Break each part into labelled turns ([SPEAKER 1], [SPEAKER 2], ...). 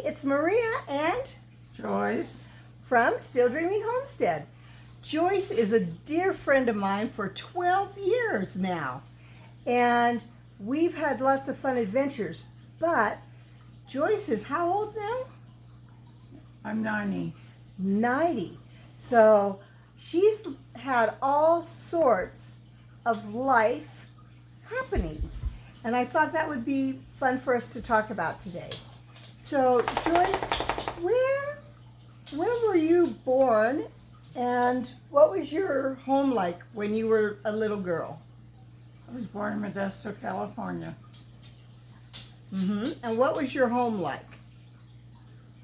[SPEAKER 1] it's Maria and
[SPEAKER 2] Joyce.
[SPEAKER 1] from Still Dreaming Homestead. Joyce is a dear friend of mine for 12 years now, and we've had lots of fun adventures, but Joyce is how old now?
[SPEAKER 2] I'm 90.
[SPEAKER 1] 90. So she's had all sorts of life happenings, and I thought that would be fun for us to talk about today. So Joyce, where were you born, and what was your home like when you were a little girl?
[SPEAKER 2] I was born in Modesto, California.
[SPEAKER 1] And what was your home like?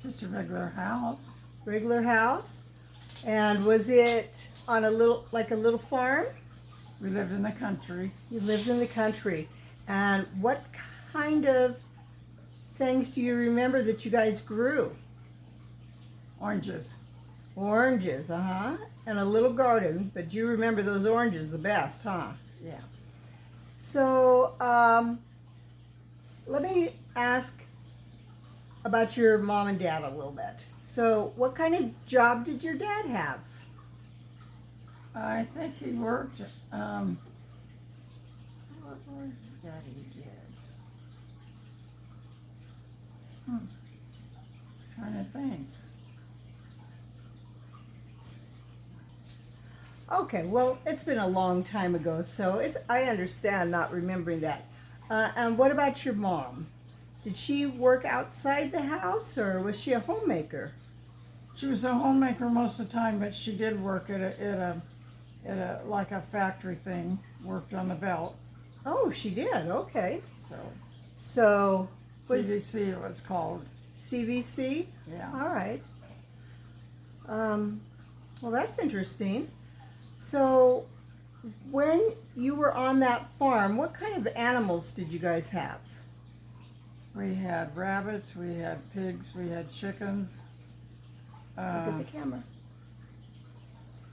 [SPEAKER 2] Just a regular house.
[SPEAKER 1] Regular house? And was it on a little farm?
[SPEAKER 2] We lived in the country.
[SPEAKER 1] You lived in the country. And what kind of things do you remember that you guys grew?
[SPEAKER 2] Oranges.
[SPEAKER 1] Oranges, and a little garden, but you remember those oranges the best, huh?
[SPEAKER 2] Yeah.
[SPEAKER 1] So, let me ask about your mom and dad a little bit. So, what kind of job did your dad have?
[SPEAKER 2] I think he worked, what was that he did? Trying to think.
[SPEAKER 1] Okay, well, it's been a long time ago, so I understand not remembering that. And what about your mom? Did she work outside the house, or was she a homemaker?
[SPEAKER 2] She was a homemaker most of the time, but she did work at a like a factory thing. Worked on the belt.
[SPEAKER 1] Oh, she did. Okay.
[SPEAKER 2] So
[SPEAKER 1] So
[SPEAKER 2] CVC it was called.
[SPEAKER 1] CVC?
[SPEAKER 2] Yeah.
[SPEAKER 1] All right. Well, that's interesting. So, when you were on that farm, what kind of animals did you guys have?
[SPEAKER 2] We had rabbits, we had pigs, we had chickens.
[SPEAKER 1] Look at the camera.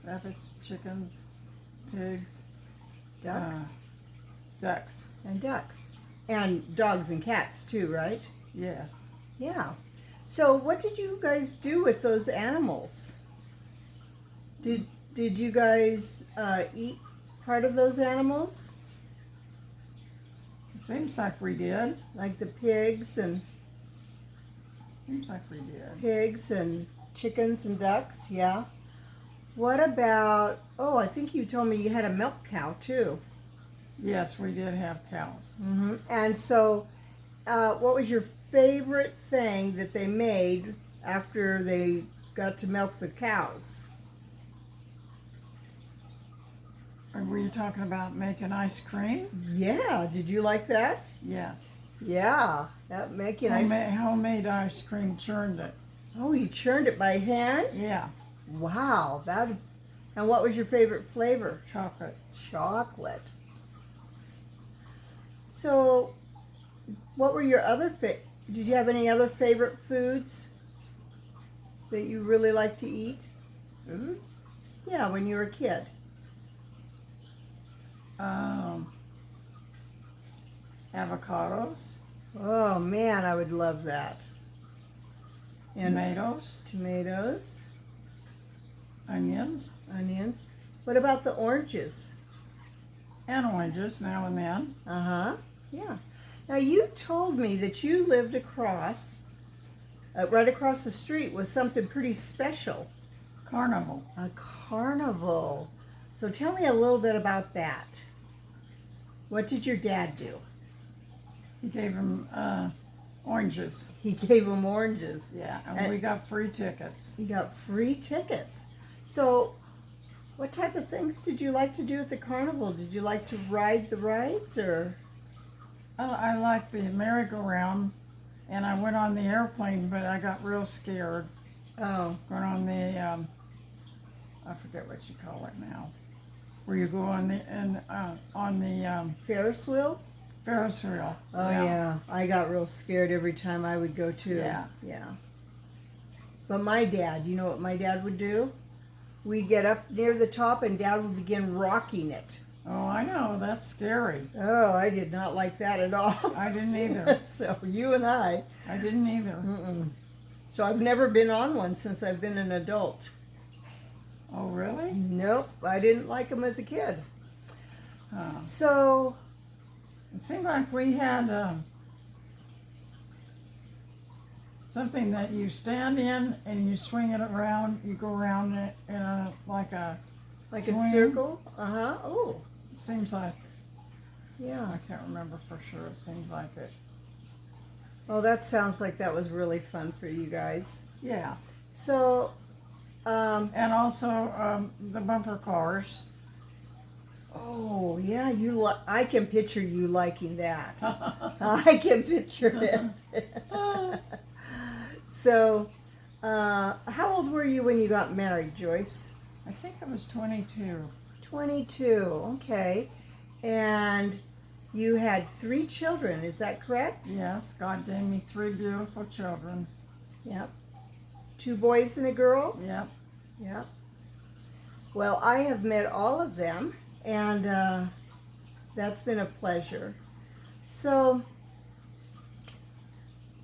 [SPEAKER 2] Rabbits, chickens, pigs,
[SPEAKER 1] Ducks
[SPEAKER 2] ducks.
[SPEAKER 1] and ducks. And dogs and cats too, right?
[SPEAKER 2] Yes.
[SPEAKER 1] Yeah. So what did you guys do with those animals? Did you guys eat part of those animals?
[SPEAKER 2] Seems like we did.
[SPEAKER 1] Like the pigs and chickens and ducks, yeah. What about, I think you told me you had a milk cow too.
[SPEAKER 2] Yes, we did have cows.
[SPEAKER 1] And so, what was your favorite thing that they made after they got to milk the cows?
[SPEAKER 2] Were you talking about making ice cream?
[SPEAKER 1] Yeah, did you like that?
[SPEAKER 2] Yes.
[SPEAKER 1] Yeah, that making
[SPEAKER 2] Homemade ice cream, churned it.
[SPEAKER 1] Oh, you churned it by hand?
[SPEAKER 2] Yeah.
[SPEAKER 1] Wow, and what was your favorite flavor?
[SPEAKER 2] Chocolate.
[SPEAKER 1] Chocolate. So, what were your did you have any other favorite foods that you really like to eat?
[SPEAKER 2] Foods?
[SPEAKER 1] Yeah, when you were a kid.
[SPEAKER 2] Avocados.
[SPEAKER 1] Oh man, I would love that. And
[SPEAKER 2] Tomatoes. Onions.
[SPEAKER 1] What about the oranges?
[SPEAKER 2] And oranges now and then.
[SPEAKER 1] Yeah. Now you told me that you lived right across the street was something pretty special.
[SPEAKER 2] Carnival.
[SPEAKER 1] A carnival. So tell me a little bit about that. What did your dad do?
[SPEAKER 2] He gave them oranges.
[SPEAKER 1] He gave them oranges.
[SPEAKER 2] Yeah, and we got free tickets.
[SPEAKER 1] You got free tickets. So what type of things did you like to do at the carnival? Did you like to ride the rides, or?
[SPEAKER 2] I liked the merry-go-round, and I went on the airplane, but I got real scared.
[SPEAKER 1] Oh.
[SPEAKER 2] Going on the, I forget what you call it now, where you go on the
[SPEAKER 1] Ferris wheel?
[SPEAKER 2] Ferris wheel.
[SPEAKER 1] Oh yeah, I got real scared every time I would go too.
[SPEAKER 2] Yeah.
[SPEAKER 1] But my dad, you know what my dad would do? We'd get up near the top and Dad would begin rocking it.
[SPEAKER 2] Oh, I know, that's scary.
[SPEAKER 1] Oh, I did not like that at all.
[SPEAKER 2] I didn't either.
[SPEAKER 1] So you and I
[SPEAKER 2] didn't either.
[SPEAKER 1] So I've never been on one since I've been an adult.
[SPEAKER 2] Oh, really?
[SPEAKER 1] Nope, I didn't like them as a kid.
[SPEAKER 2] Oh.
[SPEAKER 1] So,
[SPEAKER 2] It seemed like we had something that you stand in and you swing it around. You go around it in a
[SPEAKER 1] like a
[SPEAKER 2] swing.
[SPEAKER 1] circle? Uh-huh. Oh,
[SPEAKER 2] It seems like,
[SPEAKER 1] yeah.
[SPEAKER 2] I can't remember for sure. It seems like it.
[SPEAKER 1] Oh, that sounds like that was really fun for you guys.
[SPEAKER 2] Yeah.
[SPEAKER 1] So,
[SPEAKER 2] And also the bumper cars.
[SPEAKER 1] oh, yeah, I can picture you liking that. I can picture it. So, how old were you when you got married, Joyce?
[SPEAKER 2] I think I was 22.
[SPEAKER 1] 22, okay. And you had 3 children, is that correct?
[SPEAKER 2] Yes, God gave me 3 beautiful children.
[SPEAKER 1] Yep. 2 boys and a girl?
[SPEAKER 2] Yep.
[SPEAKER 1] Yep. Well, I have met all of them, and that's been a pleasure. So,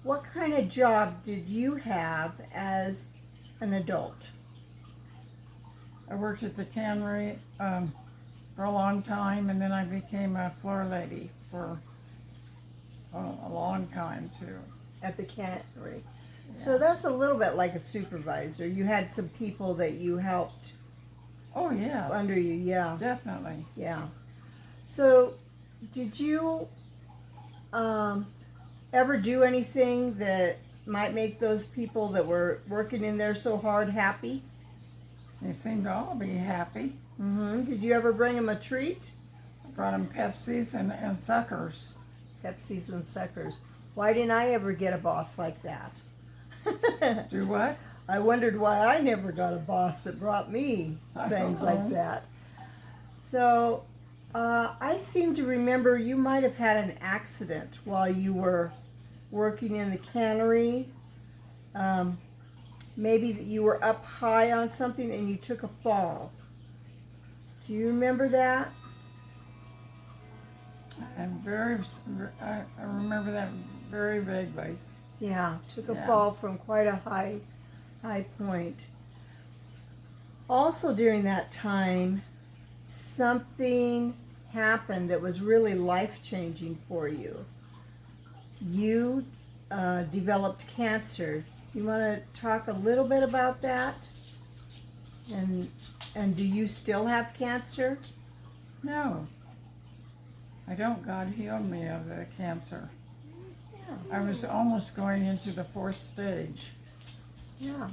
[SPEAKER 1] what kind of job did you have as an adult?
[SPEAKER 2] I worked at the cannery for a long time, and then I became a floor lady for a long time too.
[SPEAKER 1] At the cannery.
[SPEAKER 2] Yeah.
[SPEAKER 1] So that's a little bit like a supervisor. You had some people that you helped
[SPEAKER 2] Oh yes,
[SPEAKER 1] under you, yeah.
[SPEAKER 2] definitely.
[SPEAKER 1] Yeah. So, did you ever do anything that might make those people that were working in there so hard happy?
[SPEAKER 2] They seemed to all be happy.
[SPEAKER 1] Mm-hmm. Did you ever bring them a treat?
[SPEAKER 2] I brought them Pepsis and suckers.
[SPEAKER 1] Pepsis and suckers. Why didn't I ever get a boss like that?
[SPEAKER 2] Do what?
[SPEAKER 1] I wondered why I never got a boss that brought me things like that. So, I seem to remember you might have had an accident while you were working in the cannery. Maybe that you were up high on something and you took a fall. Do you remember that?
[SPEAKER 2] I remember that very vaguely.
[SPEAKER 1] Yeah, took a
[SPEAKER 2] Yeah.
[SPEAKER 1] fall from quite a high point. Also during that time, something happened that was really life-changing for you. You developed cancer. You want to talk a little bit about that? And do you still have cancer?
[SPEAKER 2] No, I don't. God healed me of the cancer.
[SPEAKER 1] Yeah.
[SPEAKER 2] I was almost going into the 4th stage.
[SPEAKER 1] Yeah.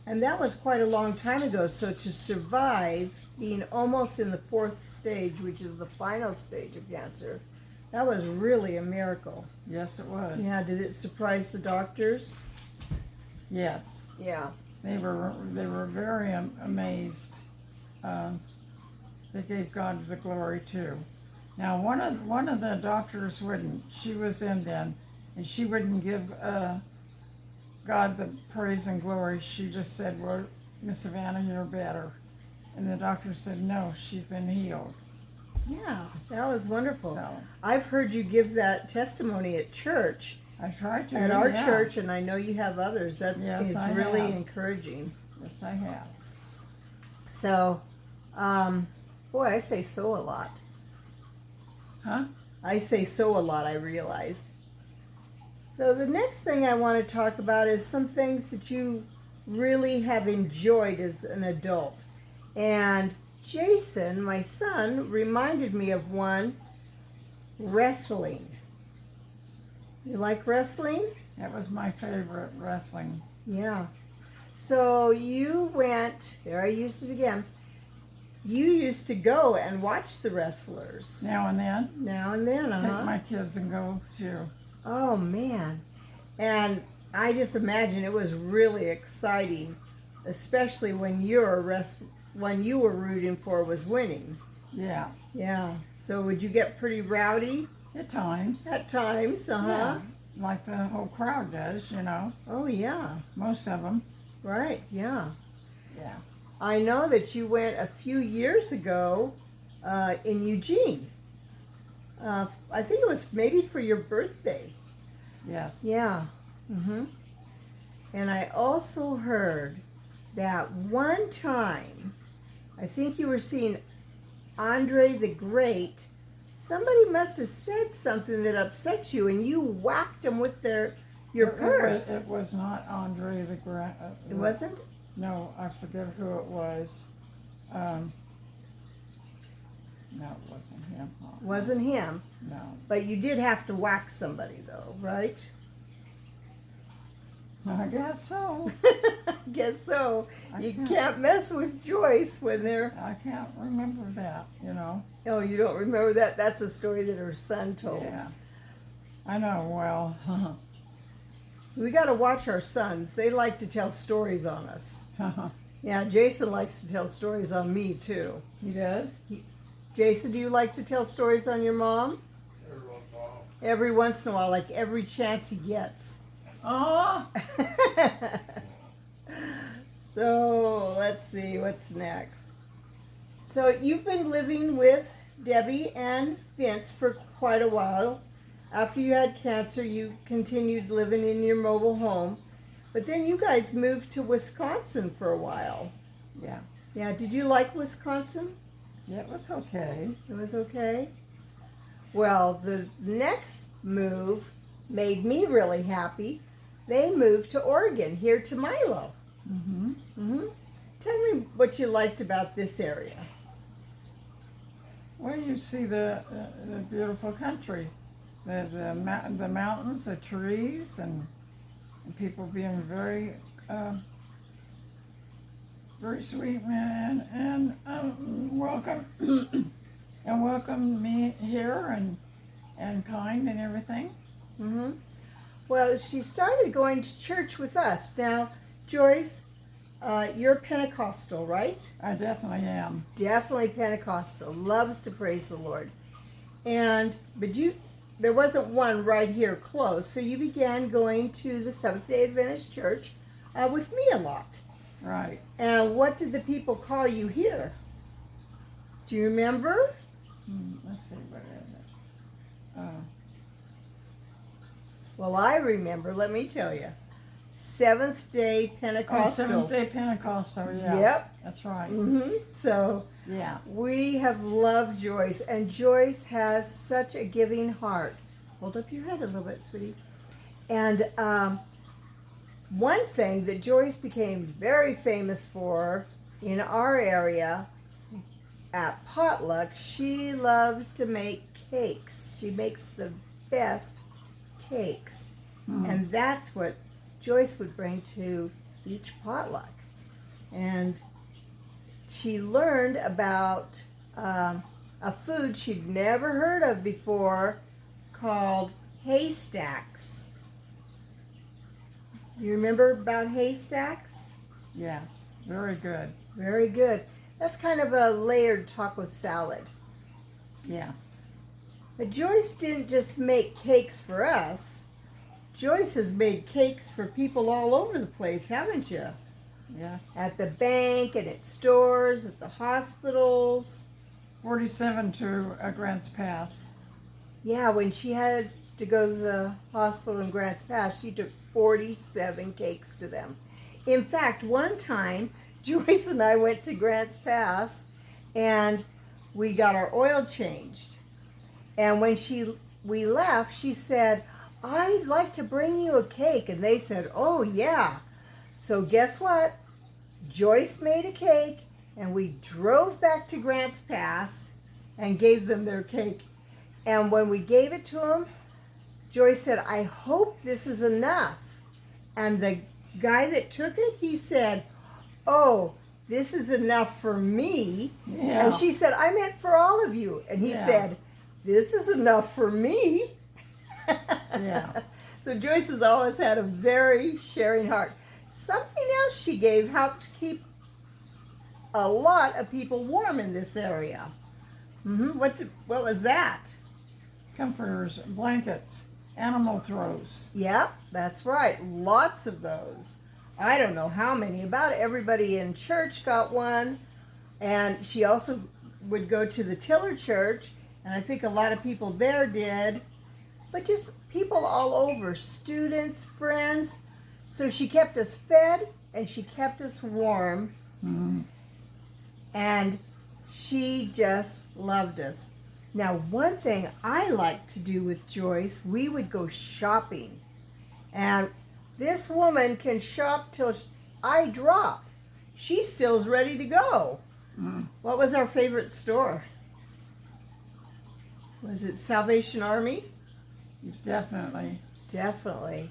[SPEAKER 1] And that was quite a long time ago. So to survive being almost in the 4th stage, which is the final stage of cancer, that was really a miracle.
[SPEAKER 2] Yes, it was.
[SPEAKER 1] Yeah, did it surprise the doctors?
[SPEAKER 2] Yes,
[SPEAKER 1] Yeah.
[SPEAKER 2] they were very amazed. They gave God the glory too. Now, one of the doctors wouldn't. She was Indian, and she wouldn't give God the praise and glory. She just said, "Well, Miss Savannah, you're better." And the doctor said, "No, she's been healed."
[SPEAKER 1] Yeah, that was wonderful.
[SPEAKER 2] So
[SPEAKER 1] I've heard you give that testimony at church,
[SPEAKER 2] I tried to.
[SPEAKER 1] at our
[SPEAKER 2] yeah.
[SPEAKER 1] church, and I know you have others. That
[SPEAKER 2] Yes,
[SPEAKER 1] is
[SPEAKER 2] I
[SPEAKER 1] really
[SPEAKER 2] have.
[SPEAKER 1] encouraging.
[SPEAKER 2] Yes, I have.
[SPEAKER 1] So, boy, I say so a lot.
[SPEAKER 2] Huh?
[SPEAKER 1] I say so a lot, I realized. So the next thing I want to talk about is some things that you really have enjoyed as an adult. And Jason, my son, reminded me of one, wrestling. You like wrestling?
[SPEAKER 2] That was my favorite wrestling.
[SPEAKER 1] Yeah. So you went, there I used it again. You used to go and watch the wrestlers.
[SPEAKER 2] Now and then,
[SPEAKER 1] Now and then,
[SPEAKER 2] take my kids and go too.
[SPEAKER 1] Oh man. And I just imagine it was really exciting, especially when when you were rooting for was winning.
[SPEAKER 2] Yeah,
[SPEAKER 1] Yeah. So would you get pretty rowdy
[SPEAKER 2] at times.
[SPEAKER 1] at times?
[SPEAKER 2] Yeah, like the whole crowd does, you know.
[SPEAKER 1] Oh yeah.
[SPEAKER 2] Most of them.
[SPEAKER 1] Right. Yeah.
[SPEAKER 2] Yeah.
[SPEAKER 1] I know that you went a few years ago in Eugene. I think it was maybe for your birthday.
[SPEAKER 2] Yes.
[SPEAKER 1] Yeah. Mm-hmm. And I also heard that one time, I think you were seeing Andre the Great, somebody must have said something that upset you, and you whacked them with your purse.
[SPEAKER 2] It was not Andre the Great.
[SPEAKER 1] It wasn't?
[SPEAKER 2] No, I forget who it was. No, it wasn't him.
[SPEAKER 1] Wasn't him.
[SPEAKER 2] No.
[SPEAKER 1] But you did have to whack somebody, though, right?
[SPEAKER 2] I guess so.
[SPEAKER 1] Guess so.
[SPEAKER 2] I
[SPEAKER 1] You
[SPEAKER 2] can't-
[SPEAKER 1] can't mess with Joyce when they're.
[SPEAKER 2] I can't remember that, you know.
[SPEAKER 1] Oh, you don't remember that? That's a story that her son told.
[SPEAKER 2] Yeah. I know, well.
[SPEAKER 1] We got to watch our sons. They like to tell stories on us. Yeah, Jason likes to tell stories on me, too.
[SPEAKER 2] He does?
[SPEAKER 1] Jason, do you like to tell stories on your mom? Every once in a while, like every chance he gets.
[SPEAKER 2] Oh,
[SPEAKER 1] So let's see what's next. So you've been living with Debbie and Vince for quite a while. After you had cancer, you continued living in your mobile home, but then you guys moved to Wisconsin for a while.
[SPEAKER 2] yeah.
[SPEAKER 1] Yeah, did you like Wisconsin?
[SPEAKER 2] Yeah, it was okay.
[SPEAKER 1] It was okay. Well, the next move made me really happy. They moved to Oregon, here to Milo.
[SPEAKER 2] Mm-hmm.
[SPEAKER 1] Tell me what you liked about this area.
[SPEAKER 2] Well, you see the beautiful country, the mountains, the trees, and people being very very sweet, man, and welcome and welcomed me here and kind and everything.
[SPEAKER 1] Mm-hmm. Well, she started going to church with us. Now, Joyce, you're Pentecostal, right?
[SPEAKER 2] I definitely am.
[SPEAKER 1] Definitely Pentecostal. Loves to praise the Lord. But there wasn't one right here close, so you began going to the Seventh-day Adventist Church with me a lot.
[SPEAKER 2] Right.
[SPEAKER 1] And what did the people call you here? Do you remember?
[SPEAKER 2] Let's see, what is it?
[SPEAKER 1] Well, I remember. Let me tell you. Seventh-day Pentecostal.
[SPEAKER 2] Seventh-day Pentecostal, yeah.
[SPEAKER 1] Yep.
[SPEAKER 2] That's right.
[SPEAKER 1] So
[SPEAKER 2] Yeah.
[SPEAKER 1] we have loved Joyce, and Joyce has such a giving heart. Hold up your head a little bit, sweetie. And one thing that Joyce became very famous for in our area at potluck, she loves to make cakes. She makes the best cakes. And that's what Joyce would bring to each potluck. And she learned about a food she'd never heard of before called haystacks. You remember about haystacks?
[SPEAKER 2] Yes. Very good.
[SPEAKER 1] Very good. That's kind of a layered taco salad.
[SPEAKER 2] Yeah.
[SPEAKER 1] But Joyce didn't just make cakes for us. Joyce has made cakes for people all over the place, haven't you?
[SPEAKER 2] Yeah.
[SPEAKER 1] At the bank and at stores, at the hospitals.
[SPEAKER 2] 47 to Grants Pass.
[SPEAKER 1] Yeah, when she had to go to the hospital in Grants Pass, she took 47 cakes to them. In fact, one time, Joyce and I went to Grants Pass and we got our oil changed. And when we left, she said, "I'd like to bring you a cake." And they said, "Oh, yeah." So guess what? Joyce made a cake, and we drove back to Grants Pass and gave them their cake. And when we gave it to them, Joyce said, "I hope this is enough." And the guy that took it, he said, "Oh, this is enough for me."
[SPEAKER 2] Yeah.
[SPEAKER 1] And she said, "I meant for all of you." And he
[SPEAKER 2] Yeah.
[SPEAKER 1] said, "This is enough for me."
[SPEAKER 2] Yeah.
[SPEAKER 1] So Joyce has always had a very sharing heart. Something else she gave helped keep a lot of people warm in this area. What was that?
[SPEAKER 2] Comforters, blankets, animal throws.
[SPEAKER 1] Yep, that's right. Lots of those. I don't know how many. About everybody in church got one. And she also would go to the Tiller Church, and I think a lot of people there did. But just people all over, students, friends. So she kept us fed and she kept us warm.
[SPEAKER 2] Mm-hmm.
[SPEAKER 1] And she just loved us. Now, one thing I like to do with Joyce, we would go shopping. And this woman can shop till I drop. She still's ready to go.
[SPEAKER 2] Mm.
[SPEAKER 1] What was our favorite store? Was it Salvation Army?
[SPEAKER 2] Definitely.
[SPEAKER 1] Definitely.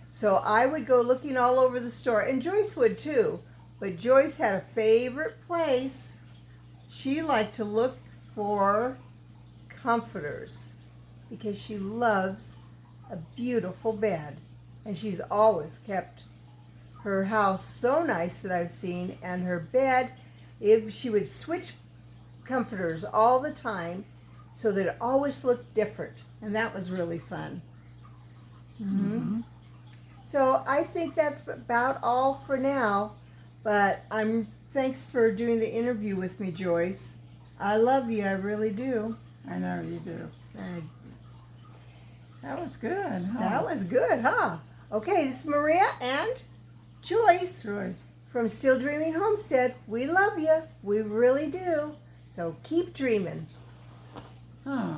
[SPEAKER 1] So I would go looking all over the store, and Joyce would too. But Joyce had a favorite place. She liked to look for comforters because she loves a beautiful bed. And she's always kept her house so nice that I've seen, and her bed, if she would switch comforters all the time so that it always looked different. And that was really fun.
[SPEAKER 2] Mm-hmm.
[SPEAKER 1] So I think that's about all for now, but thanks for doing the interview with me, Joyce. I love you, I really do.
[SPEAKER 2] I know you do. That was good, huh?
[SPEAKER 1] That was good, huh? Okay, this is Maria and Joyce
[SPEAKER 2] Joyce.
[SPEAKER 1] from Still Dreaming Homestead. We love you, we really do. So keep dreaming.
[SPEAKER 2] Huh.